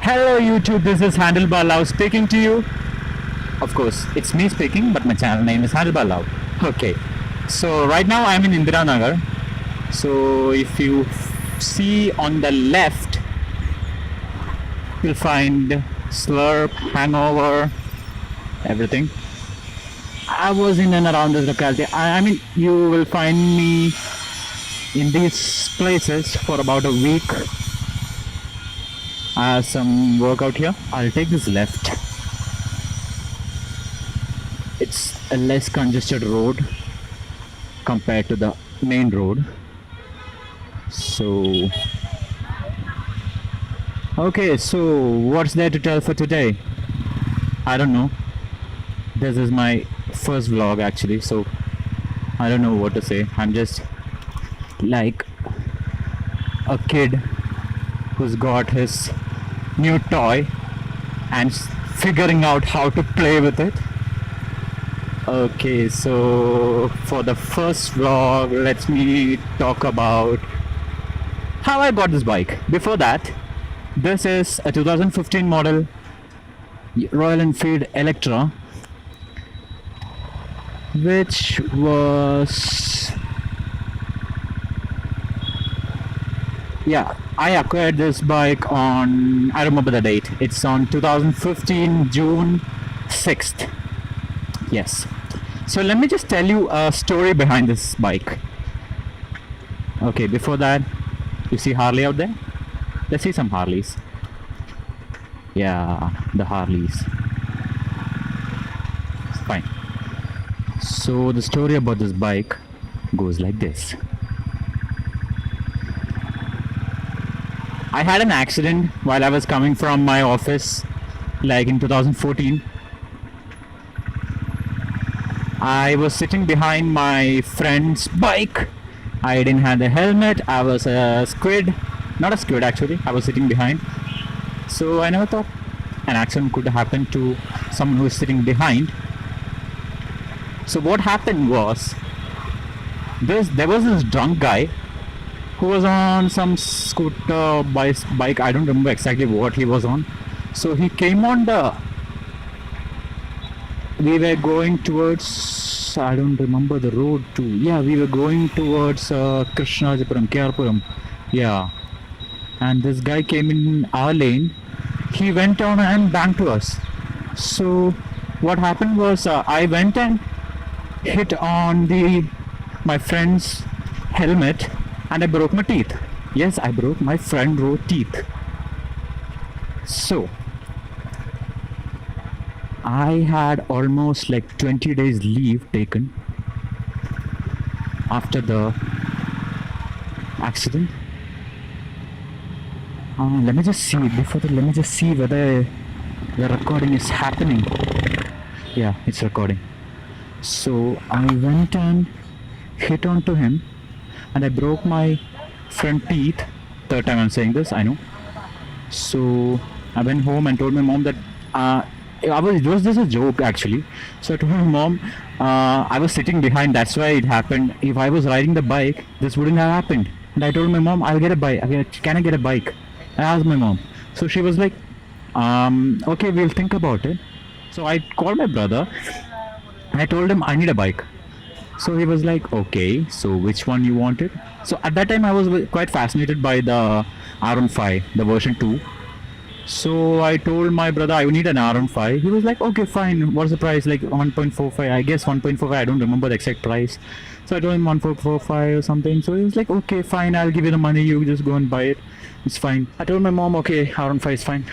Hello YouTube, this is HandlebarLove speaking to you. Of course, it's me speaking, but my channel name is HandlebarLove. Okay, so right now I'm in Indira Nagar. So if you see on the left, you'll find Slurp, Hangover, everything. I was in and around this locality. I mean, you will find me in these places for about a week. I have some work out here. I'll take this left. It's a less congested road compared to the main road. So, okay, so what's there to tell for today? I don't know. This is my first vlog actually, so I don't know what to say. I'm just like a kid who's got his new toy and figuring out how to play with it. Okay, so for the first vlog, let me talk about how I got this bike. Before that, this is a 2015 model Royal Enfield Electra, which was, yeah, I acquired this bike on, I remember the date, it's on 2015 June 6th. Yes. So let me just tell you a story behind this bike. Okay, before that, you see Harley out there? Let's see some Harleys. Yeah, the Harleys. Fine. So the story about this bike goes like this. I had an accident while I was coming from my office, like in 2014. I was sitting behind my friend's bike. I didn't have the helmet. I was a squid. Not a squid actually. I was sitting behind. So I never thought an accident could happen to someone who is sitting behind. So what happened was, there was this drunk guy who was on some scooter bike. I don't remember exactly what he was on. So he came on we were going towards, I don't remember the road to, yeah, we were going towards Krishnajapuram, Kerpuram, yeah. And this guy came in our lane. He went on and banged to us. So what happened was, I went and hit on my friend's helmet and I broke my teeth. Yes, I broke my front row teeth. So I had almost like 20 days leave taken after the accident. Let me just see, before that, let me just see whether the recording is happening. Yeah, it's recording. So I went and hit onto him and I broke my front teeth. Third time I'm saying this, I know. So I went home and told my mom that it was just a joke actually. So I told my mom, I was sitting behind, that's why it happened. If I was riding the bike, this wouldn't have happened. And I told my mom, I'll get a bike. Can I get a bike? I asked my mom. So she was like, okay, we'll think about it. So I called my brother and I told him I need a bike. So he was like, okay, so which one you wanted? So at that time I was quite fascinated by the R15, the version 2. So I told my brother I need an R15. He was like, okay, fine. What's the price? Like 1.45. I guess 1.45. I don't remember the exact price. So I told him 1.45 or something. So he was like, okay, fine. I'll give you the money. You just go and buy it. It's fine. I told my mom, okay, R15 is fine.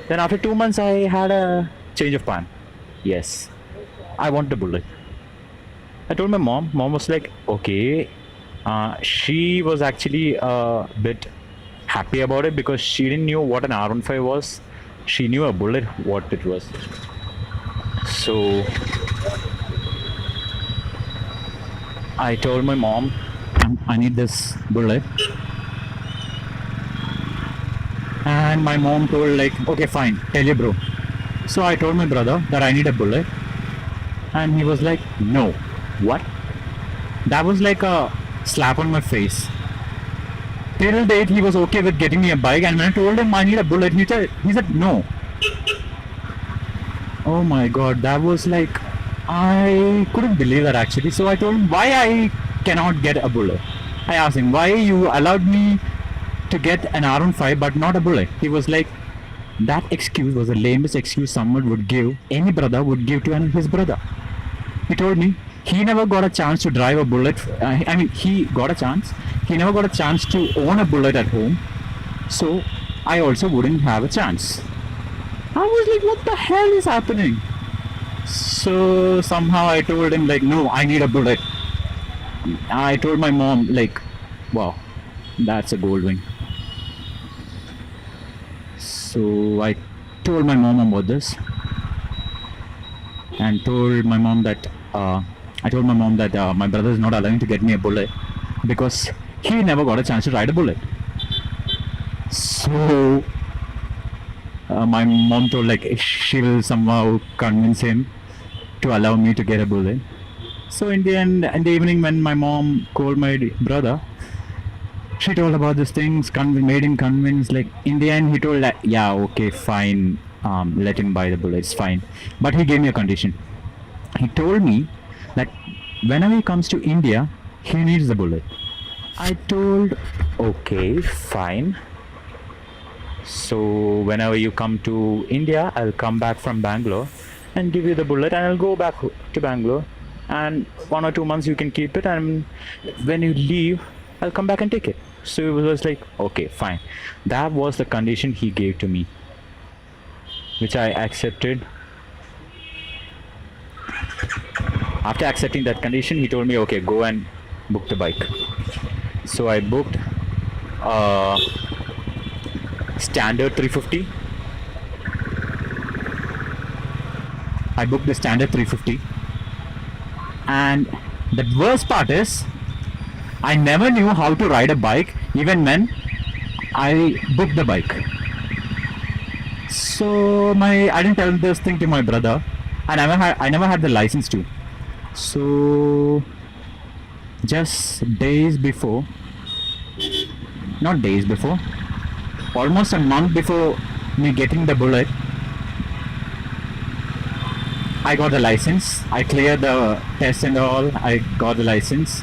Then after 2 months, I had a change of plan. Yes, I want a bullet. I told my mom. Mom was like, okay. She was actually a bit happy about it because she didn't know what an R15 was. She knew a bullet what it was. So I told my mom I need this bullet, and my mom told like, okay, fine, tell your bro. So I told my brother that I need a bullet, and he was like, no. What? That was like a slap on my face. Till date, he was okay with getting me a bike, and when I told him I need a bullet, he said no. Oh my god, that was like, I couldn't believe that actually. So I told him why I cannot get a bullet. I asked him why you allowed me to get an R15 but not a bullet. He was like, that excuse was the lamest excuse someone would give, any brother would give to his brother. He told me he never got a chance to drive a bullet. I mean, he got a chance. He never got a chance to own a bullet at home. So I also wouldn't have a chance. I was like, what the hell is happening? So somehow I told him like, no, I need a bullet. I told my mom like, wow, that's a gold wing. So I told my mom about this, and told my mom that my brother is not allowing to get me a bullet because he never got a chance to ride a bullet. So my mom told like she will somehow convince him to allow me to get a bullet. So in the end, in the evening when my mom called my brother, she told about these things, made him convince. Like in the end, he told that yeah, okay, fine, let him buy the bullets, fine. But he gave me a condition. He told me that whenever he comes to India, he needs the bullet. I told, okay, fine. So whenever you come to India, I'll come back from Bangalore and give you the bullet, and I'll go back to Bangalore. And 1 or 2 months you can keep it, and when you leave, I'll come back and take it. So it was like, okay, fine. That was the condition he gave to me, which I accepted. After accepting that condition, he told me, okay, go and book the bike. So I booked standard 350. I booked the standard 350. And the worst part is, I never knew how to ride a bike even when I booked the bike. So I didn't tell this thing to my brother. I never had the license too. So just almost a month before me getting the bullet, I got the license. I cleared the test and all. I got the license.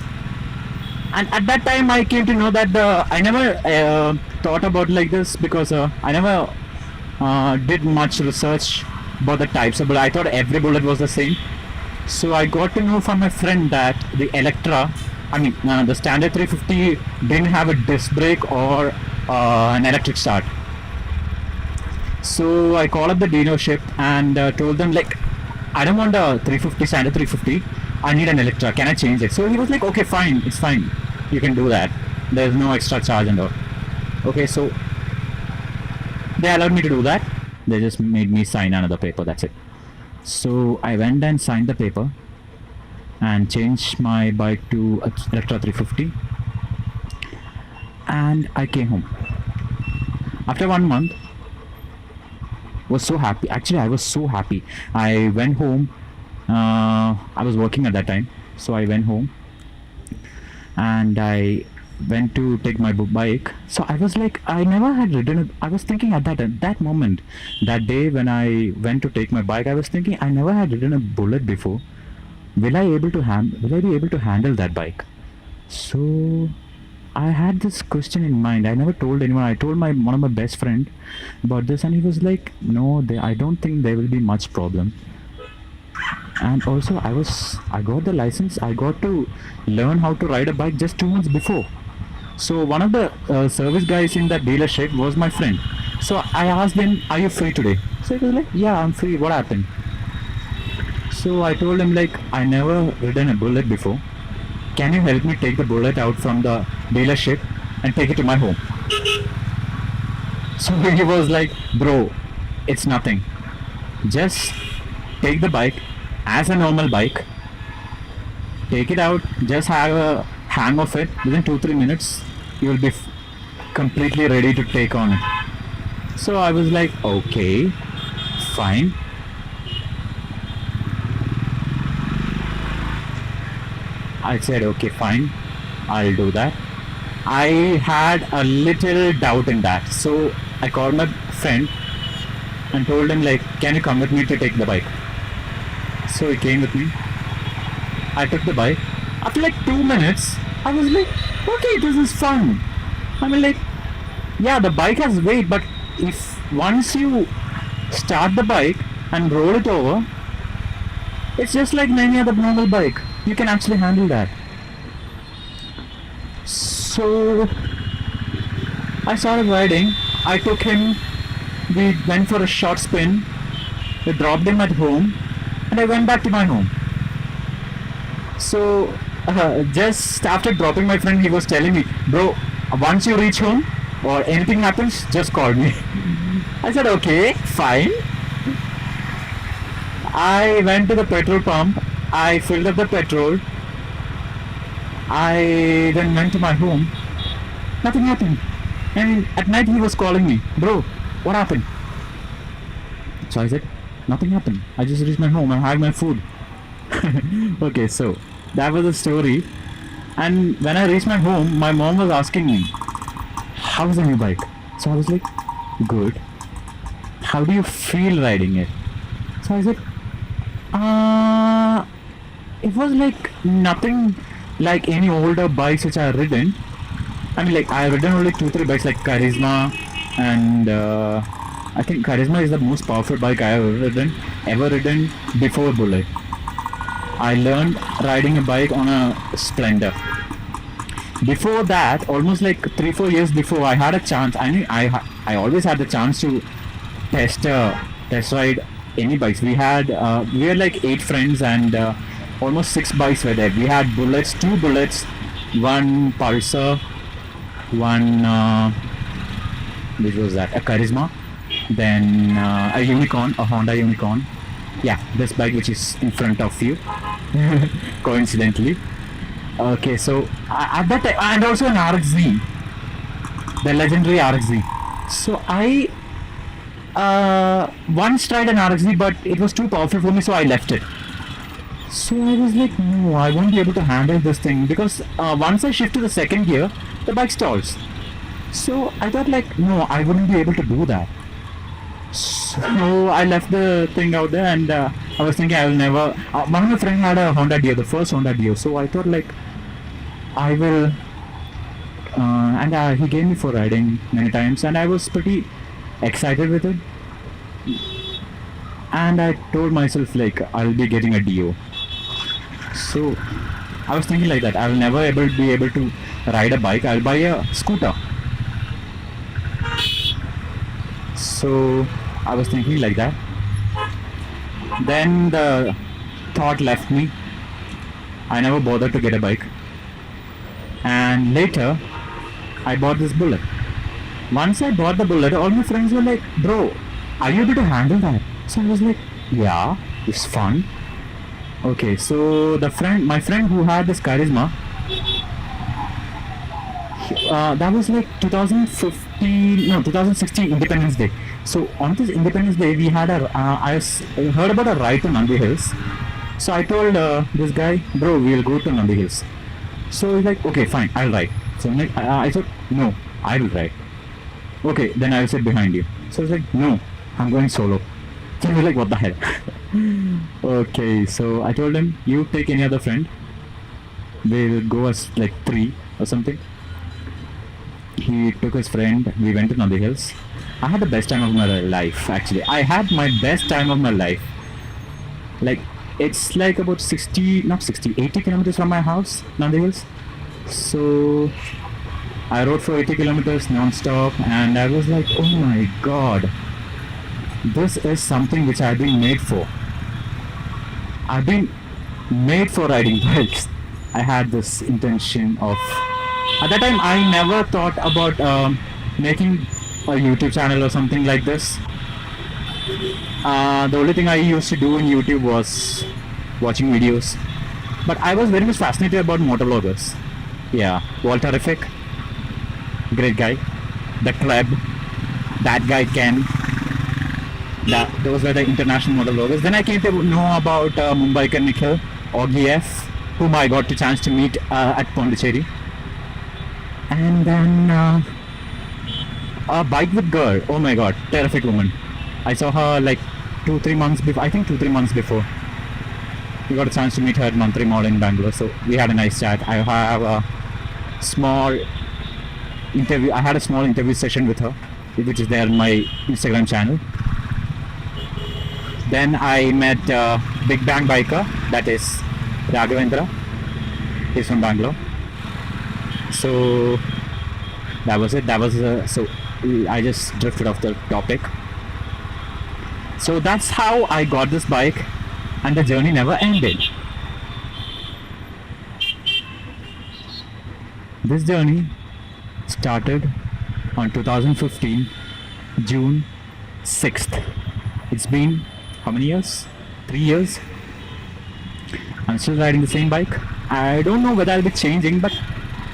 And at that time, I came to know that I never thought about like this because I never did much research about the types of bullet. I thought every bullet was the same. So I got to know from my friend that the Electra, the standard 350 didn't have a disc brake or an electric start. So I called up the dealership and told them like, I don't want a 350 standard 350. I need an Electra. Can I change it? So he was like, okay, fine, it's fine. You can do that. There's no extra charge and all. Okay, so they allowed me to do that. They just made me sign another paper. That's it. So I went and signed the paper and changed my bike to Electra 350. And I came home. After 1 month, was so happy. Actually, I was so happy. I went home. I was working at that time, so I went home and I went to take my bike. So I was like, I never had ridden it. I was thinking at that moment, that day when I went to take my bike, I was thinking I never had ridden a bullet before. Will I be able to handle that bike? So I had this question in mind. I never told anyone. I told one of my best friend about this, and he was like, no, I don't think there will be much problem. And also I got the license. I got to learn how to ride a bike just 2 months before. So one of the service guys in that dealership was my friend. So I asked him, are you free today? So he was like, yeah, I'm free. What happened? So I told him like, I never ridden a bullet before. Can you help me take the bullet out from the dealership and take it to my home? So he was like, bro, it's nothing. Just take the bike as a normal bike, take it out, just have a hang of it. Within 2-3 minutes, you will be completely ready to take on it. So I was like, okay, fine. I said, okay, fine, I'll do that. I had a little doubt in that. So I called my friend and told him like, can you come with me to take the bike? So he came with me. I took the bike. After like 2 minutes, I was like, okay, this is fun. I mean like, yeah, the bike has weight, but if once you start the bike and roll it over, it's just like any other normal bike. You can actually handle that. So I started riding. I took him. We went for a short spin. We dropped him at home, and I went back to my home. So just after dropping my friend, he was telling me, "Bro, once you reach home or anything happens, just call me." I said, "Okay, fine." I went to the petrol pump. I filled up the petrol. I then went to my home. Nothing happened. And at night he was calling me, "Bro, what happened?" So I said, "Nothing happened. I just reached my home and had my food." Okay, so that was the story. And when I reached my home, my mom was asking me, "How's the new bike?" So I was like, "Good." "How do you feel riding it?" So I said, it was like nothing like any older bikes which I have ridden. I mean, like I have ridden only 2-3 bikes like Charisma, and I think Charisma is the most powerful bike I have ever ridden before Bullet. I learned riding a bike on a Splendor. Before that, almost like 3-4 years before, I had a chance. I mean, I always had the chance to test ride any bikes. We were like 8 friends, and almost 6 bikes were there. We had Bullets, 2 Bullets, 1 Pulsar, 1 which was that, a Charisma, then a Unicorn, a Honda Unicorn. Yeah, this bike which is in front of you, coincidentally. Okay, so at that time, and also an RXZ, the legendary RXZ. So I once tried an RXZ, but it was too powerful for me, so I left it. So I was like, no, I won't be able to handle this thing, because once I shift to the second gear, the bike stalls. So I thought like, no, I wouldn't be able to do that. So I left the thing out there, and I was thinking I will never. One of my friends had a Honda Dio, the first Honda Dio. So I thought like, I will. And he gave me for riding many times, and I was pretty excited with it. And I told myself like, I'll be getting a Dio. So I was thinking like that. I will never be able to ride a bike. I'll buy a scooter. So I was thinking like that. Then the thought left me. I never bothered to get a bike. And later, I bought this Bullet. Once I bought the Bullet, all my friends were like, "Bro, are you able to handle that?" So I was like, "Yeah, it's fun." Okay, so my friend who had this Charisma, that was like 2016 Independence Day. So on this Independence Day, we had I heard about a ride to Nandi Hills. So I told this guy, "Bro, we'll go to Nandi Hills." So he's like, "Okay, fine, I'll ride." So I said, "No, I will ride." "Okay, then I'll sit behind you." So he's like, "No, I'm going solo." So he was like, "What the hell?" Okay, so I told him, "You take any other friend. We'll go as like 3 or something." He took his friend. We went to Nandi Hills. I had the best time of my life, actually. I had my best time of my life. Like, it's like about 80 kilometers from my house, Nandi Hills. So I rode for 80 kilometers non-stop, and I was like, oh my god, this is something which I've been made for. I've been made for riding bikes. I had this intention of, at that time I never thought about making a YouTube channel or something like this. The only thing I used to do in YouTube was watching videos. But I was very much fascinated about motovloggers. Yeah, Walterific, great guy. The Club, that guy Ken. Those were the international motovloggers. Then I came to know about Mumbaikar Nikhil, Oggy F, whom I got the chance to meet at Pondicherry. And then a bike with girl. Oh my god, terrific woman. I saw her like 2-3 months before. I think 2-3 months before. We got a chance to meet her at Mantri Mall in Bangalore. So we had a nice chat. I have a small interview. I had a small interview session with her, which is there on my Instagram channel. Then I met Big Bang Biker, that is Raghavendra. He's from Bangalore. So that was it. So I just drifted off the topic. So that's how I got this bike, and the journey never ended. This journey started on 2015, June 6th. It's been how many years? 3 years. I'm still riding the same bike. I don't know whether I'll be changing, but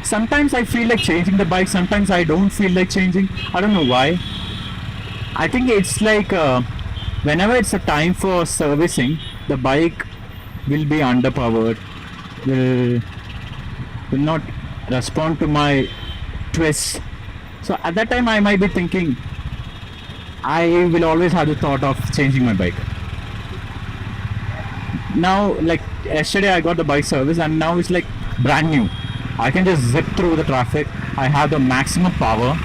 sometimes I feel like changing the bike, sometimes I don't feel like changing. I don't know why. I think it's like whenever it's a time for servicing, the bike will be underpowered, will not respond to my twists. So at that time I might be thinking I will always have the thought of changing my bike. Now, like yesterday I got the bike service and now it's like brand new. I can just zip through the traffic. I have the maximum power.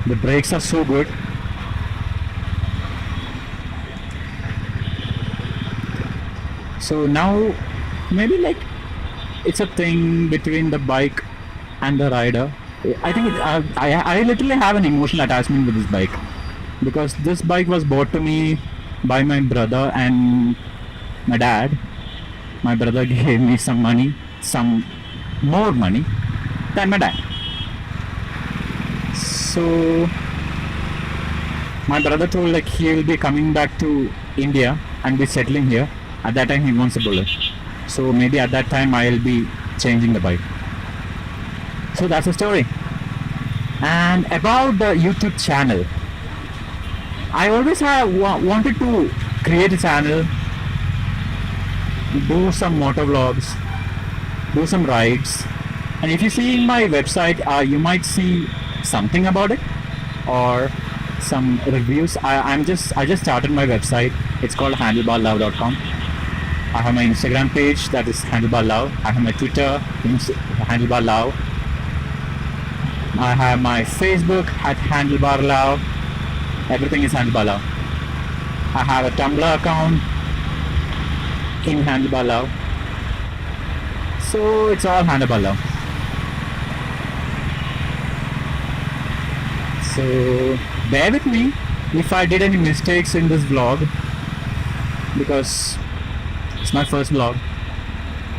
The brakes are so good. So now maybe like it's a thing between the bike and the rider. I think I literally have an emotional attachment with this bike, because this bike was bought to me by my brother and my dad. My brother gave me some money, some more money than my dad. So my brother told like he will be coming back to India and be settling here. At that time he wants a bullet. So maybe at that time I'll be changing the bike. So that's the story. And about the YouTube channel, I always have wanted to create a channel, do some MotoVlogs, do some rides. And if you see in my website, you might see something about it or some reviews. I just started my website. It's called HandlebarLove.com. I have my Instagram page, that is HandlebarLove. I have my Twitter, HandlebarLove. I have my Facebook at HandlebarLove. Everything is HandlebarLove. I have a Tumblr account in HandlebarLove. So it's all HandlebarLove. So bear with me if I did any mistakes in this vlog, because it's my first vlog.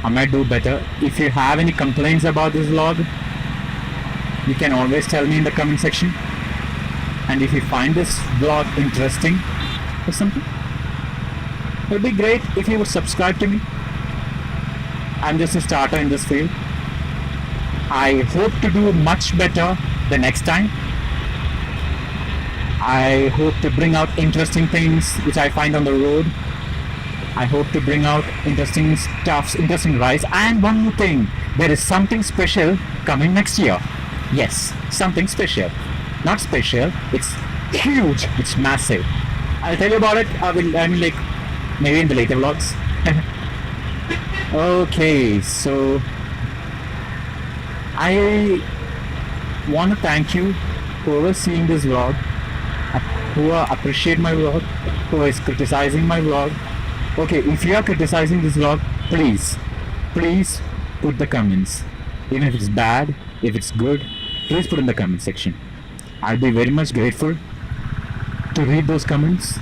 I might do better. If you have any complaints about this vlog, you can always tell me in the comment section. And if you find this vlog interesting or something, it would be great if you would subscribe to me. I'm just a starter in this field. I hope to do much better the next time. I hope to bring out interesting things which I find on the road. I hope to bring out interesting stuffs, interesting rides. And one more thing, there is something special coming next year. Yes, something special. Not special, it's huge, it's massive. I'll tell you about it. I mean like maybe in the later vlogs. Okay, so I want to thank you whoever seeing this vlog, who appreciate my vlog, who is criticizing my vlog. Okay, if you are criticizing this vlog, please put the comments. Even if it's bad, if it's good, please put in the comment section. I'll be very much grateful to read those comments.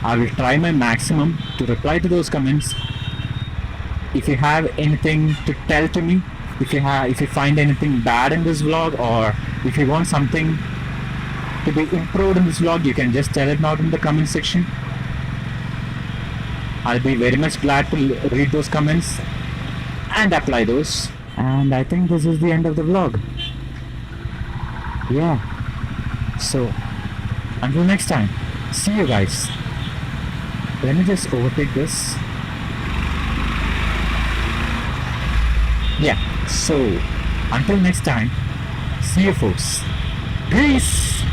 I will try my maximum to reply to those comments. If you have anything to tell to me, if you find anything bad in this vlog, or if you want something to be improved in this vlog, you can just tell it out in the comment section. I'll be very much glad to read those comments and apply those. And I think this is the end of the vlog. Yeah. So until next time, see you guys. Let me just overtake this. Yeah, so Until next time, see you folks. Peace.